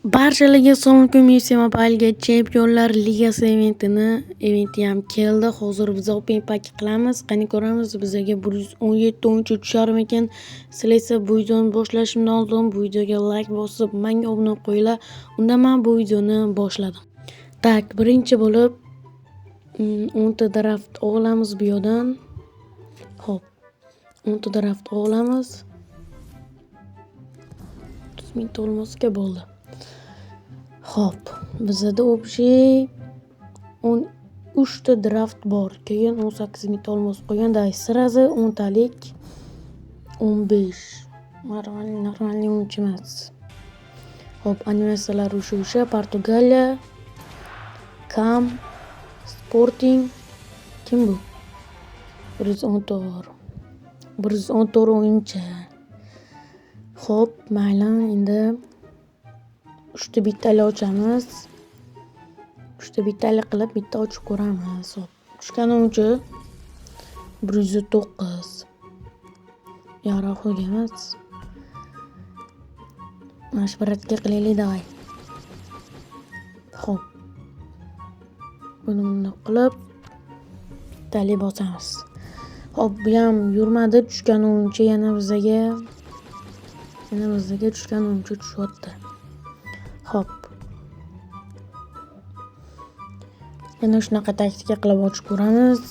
Barchalarga assalomu alaykum. UFC Mobile'ga Chempionlar Ligasi eventi ham keldi. Hozir biz open pack qilamiz. Qani ko'ramiz, bizga 117 o'yinchi tushar ekan. Sizlar esa bu videoni boshlashimdan oldin bu videoga like bosib, menga obuna bo'lib qo'yinglar. Unda men bu videoni boshladim. Tak, birinchi bo'lib 10 ta draft olamiz bu yerdan. Xo'p. 10 ta draft olamiz. 30 ming olmosga bo'ldi. Xo'p, bizda общий 13 ta draft bor. Keyin 18 ming olmos qo'yganda sirazi 10 talik 15. Normalniy o'yinchi emas. Xo'p, animatsiyalar o'sha Portugaliya, Cam, Sporting. Kim bu? 114. 114 o'yinchi. Xo'p, mayli, endi 3 ta bittali ochamiz. 3 ta bittali qilib bitta ochib ko'ramiz. Xo'p, tushgan o'yinchi 109. Yaroqli emas. Mashvaratga qilaylik davay. Xo'p. Buni bunday qilib bittali bosamiz. Xo'p, bu ham yurmadi. Tushgan o'yinchi yana bizga tushgan o'yinchi tushyapti. Xo'p. Yana shunaqa taktika qilib ochib ko'ramiz.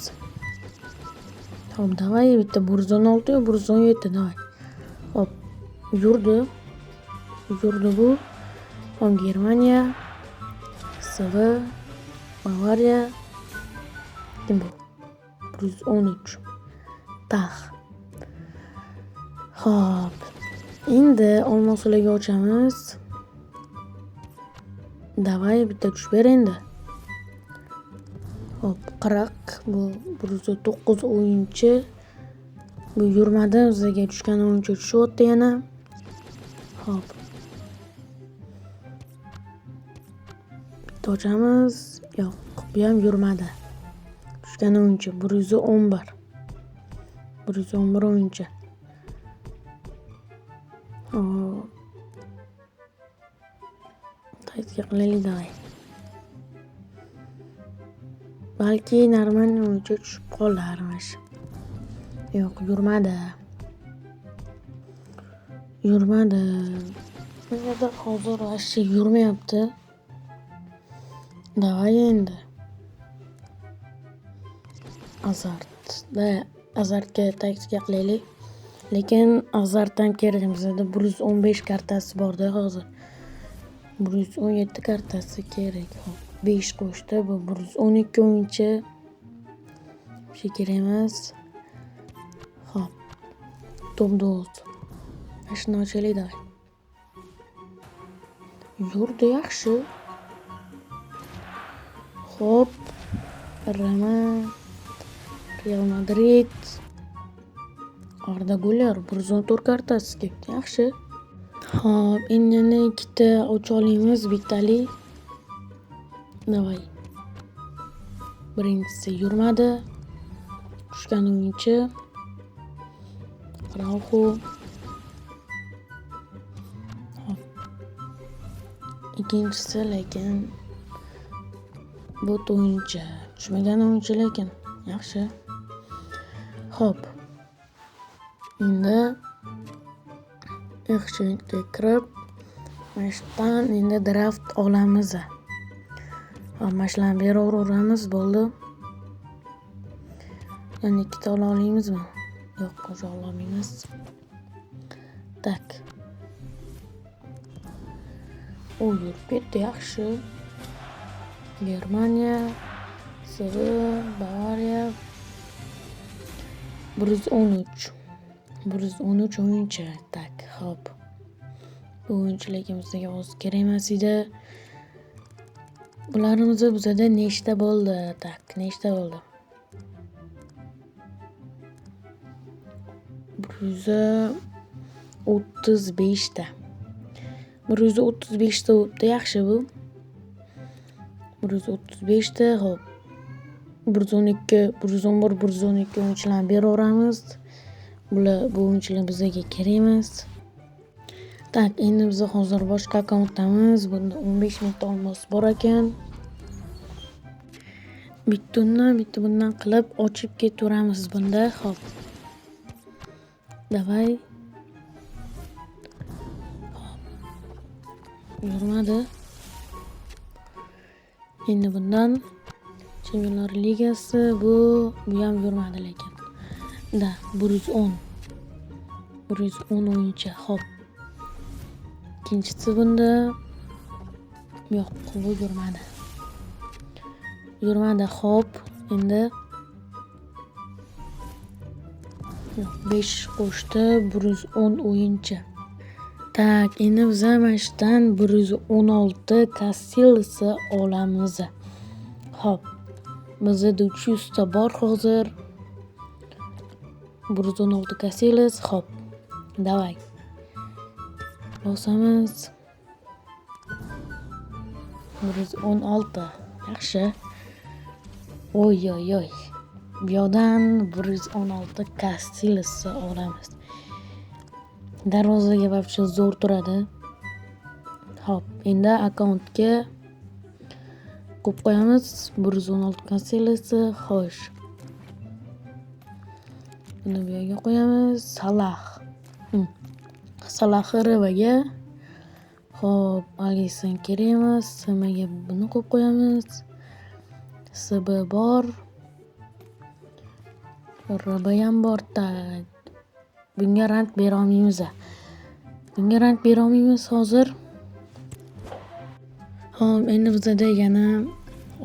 Xo'p, davay, bitta 116 yo 117 davay. Xo'p, yurdi bu. Xo'p, Germaniya, SV, Bavariya. Kim bu? 113. Tax. Xo'p. Endi olmoslarga ochamiz. Davay, bitta tushib ber endi. Xo'p, 40. Bu 109 o'yinchi. Bu yurmadi, bizga tushgan o'yinchi tushyapti yana. Xo'p. Bitta ochamiz. Yo'q, bu ham yurmadi. Tushgan o'yinchi 111. 111 o'yinchi. Xo'p. Taktika qilaylik davay. Balki normalniy o'yinchi tushib qolar mana. Yo'q, yurmadi. Menga hozir hech yurmayapti. Davay endi. Azartga taktika qilaylik. Lekin Azart ham kerak bizda 115 kartasi borda hozir. 117 kartasi kerak. Xo'p, 5 qo'shdi. Bu 112 o'yinchi. Hech kerak emas. Xo'p. Top 9. Shuni ochaylik davay. Yurdi yaxshi. Xo'p. Roma, Real Madrid, Arda Güler 114 kartasi keldi. Yaxshi. Xo'p, endi yana ikkita ocha olamiz bittali. Davay. Birinchisi yurmadi. Tushgan o'yinchi Rauxo. Xo'p. Ikkinchisi lekin bu o'yinchi. Tushmagan o'yinchi lekin yaxshi. Xo'p. Endi yaxshilikka kirib, mashdan endi draft olamiz. Xo'p, mashlarni beraveramiz, bo'ldi. Yana ikkita olamizmi? Yo'q, o'sha olmaymiz. Tak. U yurib ketdi, yaxshi. Germaniya, SV, Bavariya 113. 113 o'yinchi. Tak, xo'p. Bu o'yinchiligimizga oz kerak emas edi. Bularimiz bizda nechta bo'ldi? Tak, nechta bo'ldi? 135 ta. 135 ta bo'libdi, yaxshi bu. 135 ta, xo'p. 112, 111, 112 o'yinchilarni beraveramiz. Bu o'yinchilar bizga kerak emas. Tak, endi biz hozir boshqa akkauntdamiz. Bunda 15 mingta olmos bor ekan. Bitta bundan qilib ochib ketaveramiz bunda. Xo'p. Davay. Yurmadi. Endi bundan Chempionlar Ligasi bu ham yurmadi lekin. 110. 110 o'yinchi. Xo'p. Ikkinchisi bunda yo'q, bu yurmadi. Xo'p, endi 5 qo'shdi, 110 o'yinchi. Tak, endi biz mana shundan 116 Casillas'ni olamiz. Xo'p. Bizda 300 ta bor hozir. 116 Casillas. Xo'p. Davay. Bosamiz. 116. Yaxshi. Oy. Bu yoqdan 116 Casillas'ni olamiz. Darvozaga вообще zo'r turadi. Xo'p, endi akkauntga qo'yib qo'yamiz 116 Casillas'ni. Xo'sh. Buni bu yerga qo'yamiz. Salah RVga. Xo'p, Alisson kerak emas. Smaga buni qo'yib qo'yamiz. SB bor. RB ham bor. Bunga rang bera olmaymiz hozir. Xo'p, endi bizda yana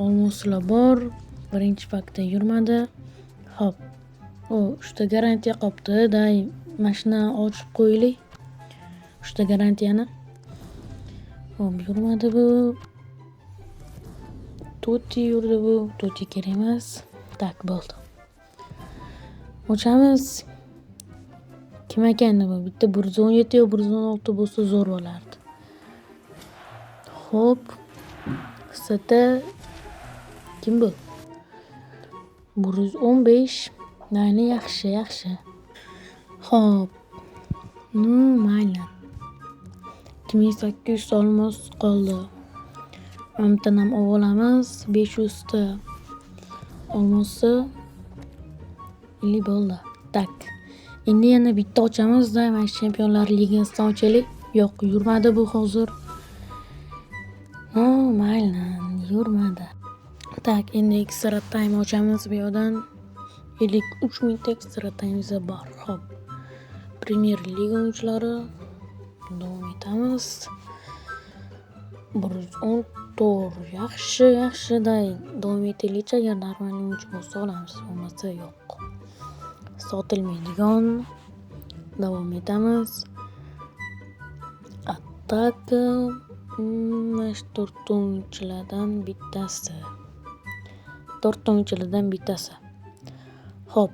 olmoslar bor. Birinchi pakda yurmadi. Xo'p. 3 ta garantiya qolibdi. Mana shuni ochib qo'yaylik. 3 ta garantiyani. Xo'p, yurmadi bu. Totti yurdi bu. Totti kerak emas. Tak, bo'ldi. Ochamiz. Kim ekan bu? Bitta 117 yo 116 bo'lsa zo'r bo'lardi. Xo'p. Sata kim bu? 115. Mayli, yaxshi. Xo'p. Mayli. 2800 olmos qoldi. Amtan ham olamiz. 500 ta olmosi 50 bo'ldi. Tak. Endi yana bitta ochamiz. Mana Chempionlar Ligasidan ochaylik. Yo'q, yurmadi bu hozir. Mayli, yurmadi. Tak, endi extra time ochamiz bu yoqdan. 53 mingta extra time'imiz bor. Xo'p. Premier Liga o'yinchilari davom etamiz. 114. Yaxshi. Davom etaylik. Agar normal o'yinchi bo'lsa olamiz, bo'lmasa yo'q. Sotilmaydigan. Davom etamiz. Attaka. Mana shu 4 o'yinchilardan bittasi. Xo'p.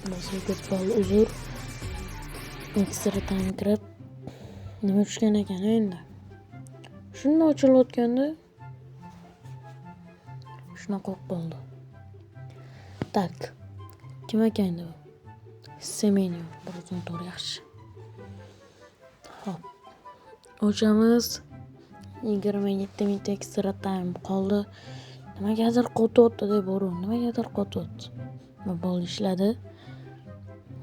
Bosilib qoldi. Uzr. Ekstra time kirib. Nima tushgan ekan endi? Shunda ochilayotganda shunaqa bo'ldi. Tak. Kim ekan bu? Semenyo. 114. Yaxshi. Xo'p. Ochamiz. 27 mingta ekstra time qoldi. Nimagadir qo'tyapti deb boru. Bo'ldi, ishladi.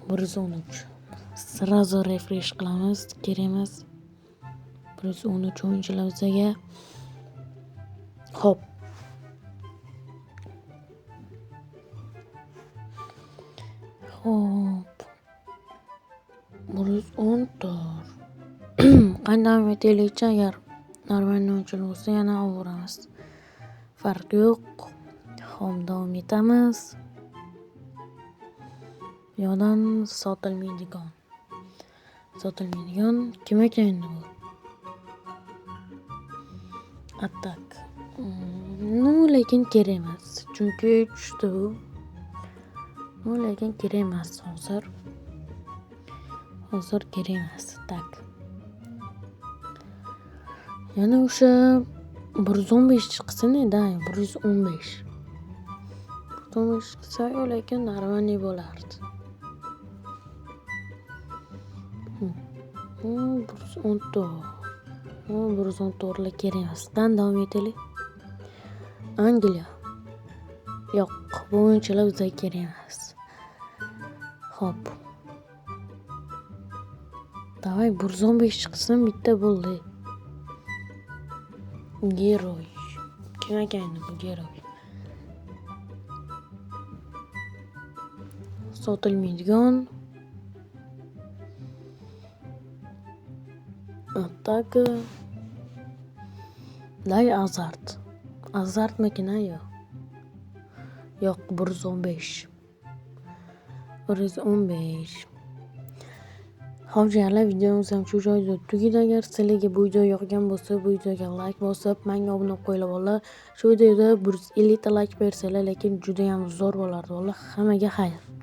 113. Srazo refresh qilamiz. Kerak emas. 113 o'yinchilar bizga. Xo'p. Xo'p. 114. Qanday metaylik agar normal o'yinchilar bo'lsa yana olaveramiz. Farq yo'q. Xo'p, davom etamiz. Yo'dan sotilmaydigan. Kim ekan endi bu? Atak. Lekin kerak emas. Chunki tushdi bu. Lekin kerak emas hozir. Kerak emas. Tak. Yana o'sha 115 chiqsin-da, 115. 115 chiqsa, lekin normal bo'lardi. 114lar kerak emasdan davom etaylik. Angliya. Yo'q, bu o'yinchilar bizga kerak emas. Xo'p. Davay 115 chiqsin, bitta bo'ldi. Geroy. Kim ekan bu geroy? Sotilmaydigan. Attaka. Day Azart. Azartmakina yo'q. Yo'q, 115. 115. Xo'p, jiyanlar, videomiz ham shu joyda tugadi. Agar sizlarga bu video yoqgan bo'lsa, bu videoga like bosib, menga obuna bo'lib qo'yinglar bo'llar. Shu videoda 150 ta like bersanglar, lekin juda ham zo'r bo'lardi. Hammaga xayr.